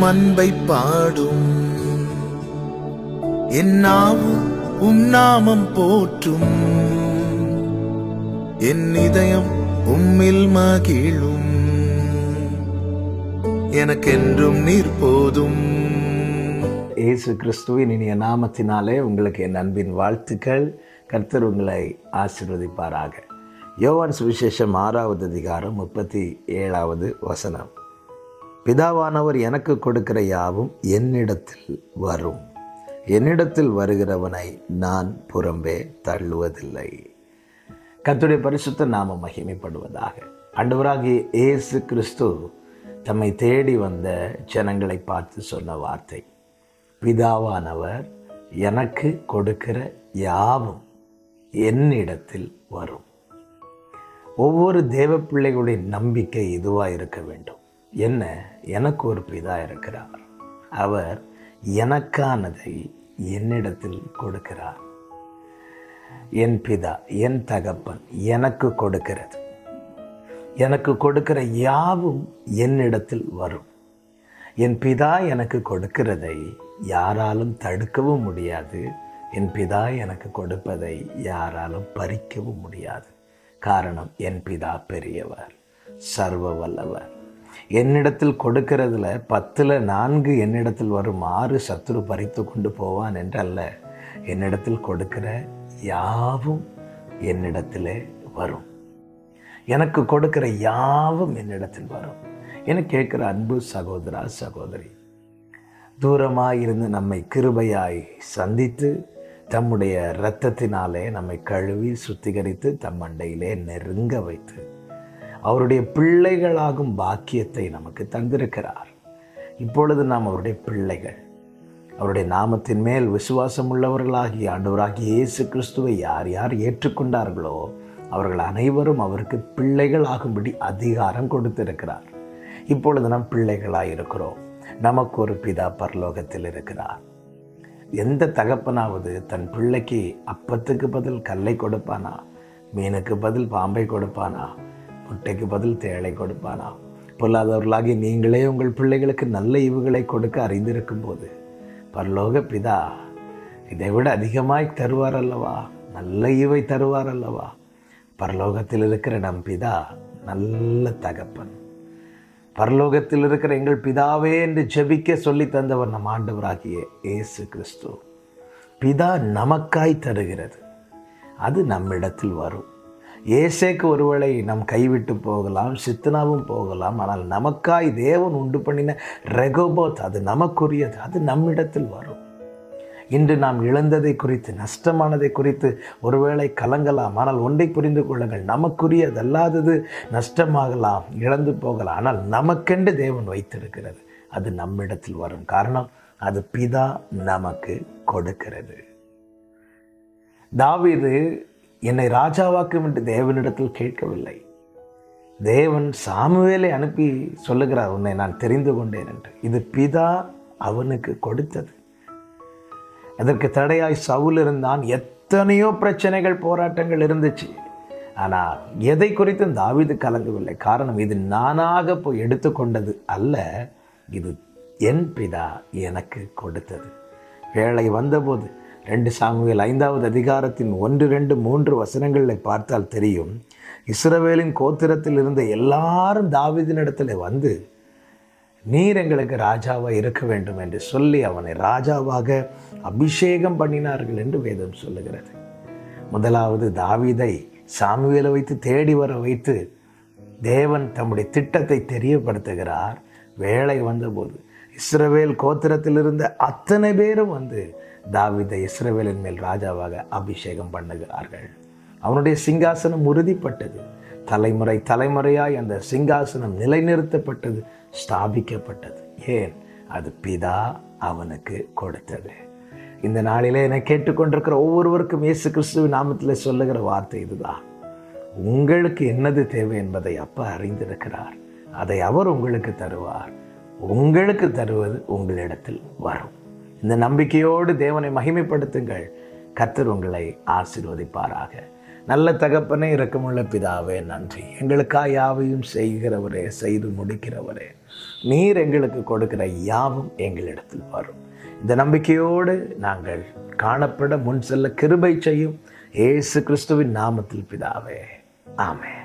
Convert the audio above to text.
அன்பை பாடும். என் நாவும் நாமம் போற்றும். என் இதயம் உம்மில் மகிழும். எனக்கென்றும் நீர் போதும். இயேசு கிறிஸ்துவின் இனிய நாமத்தினாலே உங்களுக்கு என் அன்பின் வாழ்த்துக்கள். கர்த்தர் உங்களை ஆசீர்வதிப்பாராக. யோவான் சுவிசேஷம் 6வது அதிகாரம் 37வது வசனம். பிதாவானவர் எனக்கு கொடுக்கிற யாவும் என்னிடத்தில் வரும். என்னிடத்தில் வருகிறவனை நான் புறம்பே தள்ளுவதில்லை. கர்த்தருடைய பரிசுத்த நாமம் மகிமைப்படுவதாக. ஆண்டவராகிய இயேசு கிறிஸ்து தம்மை தேடி வந்த ஜனங்களை பார்த்து சொன்ன வார்த்தை, பிதாவானவர் எனக்கு கொடுக்கிற யாவும் என்னிடத்தில் வரும். ஒவ்வொரு தேவ பிள்ளைகளுடைய நம்பிக்கை இதுவாக இருக்க வேண்டும். என்ன? எனக்கு ஒரு பிதா இருக்கிறார். அவர் எனக்கானதை என்னிடத்தில் கொடுக்கிறார். என் பிதா, என் தகப்பன் எனக்கு கொடுக்கிறது. எனக்கு கொடுக்கிற யாவும் என்னிடத்தில் வரும். என் பிதா எனக்கு கொடுக்கிறதை யாராலும் தடுக்கவும் முடியாது. என் பிதா எனக்கு கொடுப்பதை யாராலும் பறிக்கவும் முடியாது. காரணம், என் பிதா பெரியவர், சர்வ வல்லவர். என்னிடத்தில் கொடுக்கிறதுல 10ல் 4 என்னிடத்தில் வரும், 6 சத்துரு பறித்து கொண்டு போவான் என்றல்ல. என்னிடத்தில் கொடுக்கிற யாவும் என்னிடத்திலே வரும். எனக்கு கொடுக்கிற யாவும் என்னிடத்தில் வரும். என கேட்கிற அன்பு சகோதரா, சகோதரி, தூரமாய் இருந்து நம்மை கிருபையாய் சந்தித்து தம்முடைய இரத்தத்தினாலே நம்மை கழுவி சுத்திகரித்து தம் மண்டையிலே நெருங்க வைத்து அவருடைய பிள்ளைகளாகும் பாக்கியத்தை நமக்கு தந்திருக்கிறார். இப்பொழுது நாம் அவருடைய பிள்ளைகள். அவருடைய நாமத்தின் மேல் விசுவாசம் உள்ளவர்களாகிய ஆண்டவராகிய இயேசு கிறிஸ்துவை யார் யார் ஏற்றுக்கொண்டார்களோ அவர்கள் அனைவரும் அவருக்கு பிள்ளைகள் ஆகும்படி அதிகாரம் கொடுத்திருக்கிறார். இப்பொழுது நாம் பிள்ளைகளாக இருக்கிறோம். நமக்கு ஒரு பிதா பரலோகத்தில் இருக்கிறார். எந்த தகப்பனாவது தன் பிள்ளைக்கு அப்பத்துக்கு பதில் கல்லை கொடுப்பானா? மீனுக்கு பதில் பாம்பை கொடுப்பானா? முட்டைக்கு பதில் தேளை கொடுப்பானா? பொல்லாதவர்களாகி நீங்களே உங்கள் பிள்ளைகளுக்கு நல்ல ஈவுகளை கொடுக்க அறிந்திருக்கும் போது பரலோக பிதா இதை விட அதிகமாய் தருவார் அல்லவா? நல்ல ஈவை தருவார் அல்லவா? பரலோகத்தில் இருக்கிற நம் பிதா நல்ல தகப்பன். பரலோகத்தில் இருக்கிற எங்கள் பிதாவே என்று ஜெபிக்க சொல்லி தந்தவர் நம் ஆண்டவராகிய இயேசு கிறிஸ்து. பிதா நமக்காய் தருகிறது, அது நம்மிடத்தில் வரும். ஏசேக்கு ஒருவேளை நம் கைவிட்டு போகலாம், சித்தனாவும் போகலாம். ஆனால் நமக்காய் தேவன் உண்டு பண்ணின ரெகோபோத், அது நமக்குரியது, அது நம்மிடத்தில் வரும். இன்று நாம் இழந்ததை குறித்து, நஷ்டமானதை குறித்து ஒருவேளை கலங்கலாம். ஆனால் ஒன்றை புரிந்து கொள்ளுங்கள், நமக்குரியதல்லாதது நஷ்டமாகலாம், இழந்து போகலாம். ஆனால் நமக்கென்று தேவன் வைத்திருக்கிறது, அது நம்மிடத்தில் வரும். காரணம், அது பிதா நமக்கு கொடுக்கிறது. தாவீது என்னை ராஜாவாக்கும் என்று தேவனிடத்தில் கேட்கவில்லை. தேவன் சாமுவேலை அனுப்பி சொல்லுகிறார், உன்னை நான் தெரிந்து கொண்டேன் என்று. இது பிதா அவனுக்கு கொடுத்தது. அதற்கு தடையாய் சவுல் இருந்தான். எத்தனையோ பிரச்சனைகள், போராட்டங்கள் இருந்துச்சு. ஆனால் எதை குறித்தும் தாவீது கலங்கவில்லை. காரணம், இது நானாக போய் எடுத்துக்கொண்டது அல்ல, இது என் பிதா எனக்கு கொடுத்தது. வேளை வந்தபோது 2 சாமுவேல் 5வது அதிகாரத்தின் 1, 2, 3 வசனங்களை பார்த்தால் தெரியும். இஸ்ரவேலின் கோத்திரத்தில் இருந்த எல்லாரும் தாவீதினிடத்தில் வந்து, நீர் எங்களுக்கு ராஜாவாக இருக்க வேண்டும் என்று சொல்லி அவனை ராஜாவாக அபிஷேகம் பண்ணினார்கள் என்று வேதம் சொல்லுகிறது. முதலாவது தாவீதை சாமுவேலை வைத்து தேடி வர வைத்து தேவன் தம்முடைய திட்டத்தை தெரியப்படுத்துகிறார். வேளை வந்தபோது இஸ்ரவேல் கோத்திரத்தில் இருந்த அத்தனை பேரும் வந்து தாவீதை இஸ்ரவேலின் மேல் ராஜாவாக அபிஷேகம் பண்ணுகிறார்கள். அவனுடைய சிங்காசனம் உறுதிப்பட்டது. தலைமுறை தலைமுறையாய் அந்த சிங்காசனம் நிலைநிறுத்தப்பட்டது, ஸ்தாபிக்கப்பட்டது. ஏன்? அது பிதா அவனுக்கு கொடுத்தது. இந்த நாளிலே என்னை கேட்டுக்கொண்டிருக்கிற ஒவ்வொருவருக்கும் இயேசு கிறிஸ்துவின் நாமத்தில் சொல்லுகிற வார்த்தை இதுதான். உங்களுக்கு என்னது தேவை என்பதை அப்பா அறிந்திருக்கிறார். அதை அவர் உங்களுக்கு தருவார். உங்களுக்கு தருவது உங்களிடத்தில் வரும். இந்த நம்பிக்கையோடு தேவனை மகிமைப்படுத்துங்கள். கர்த்தர் உங்களை ஆசீர்வதிப்பாராக. நல்ல தகப்பனே, இரக்கமுள்ள பிதாவே, நன்றி. எங்களுக்காக யாவையும் செய்கிறவரே, செய்து முடிக்கிறவரே, நீர் எங்களுக்கு கொடுக்கிற யாவும் எங்களிடத்தில் வரும். இந்த நம்பிக்கையோடு நாங்கள் காணப்பட முன் செல்ல கிருபை செய்யும். இயேசு கிறிஸ்துவின் நாமத்தில் பிதாவே, ஆமென்.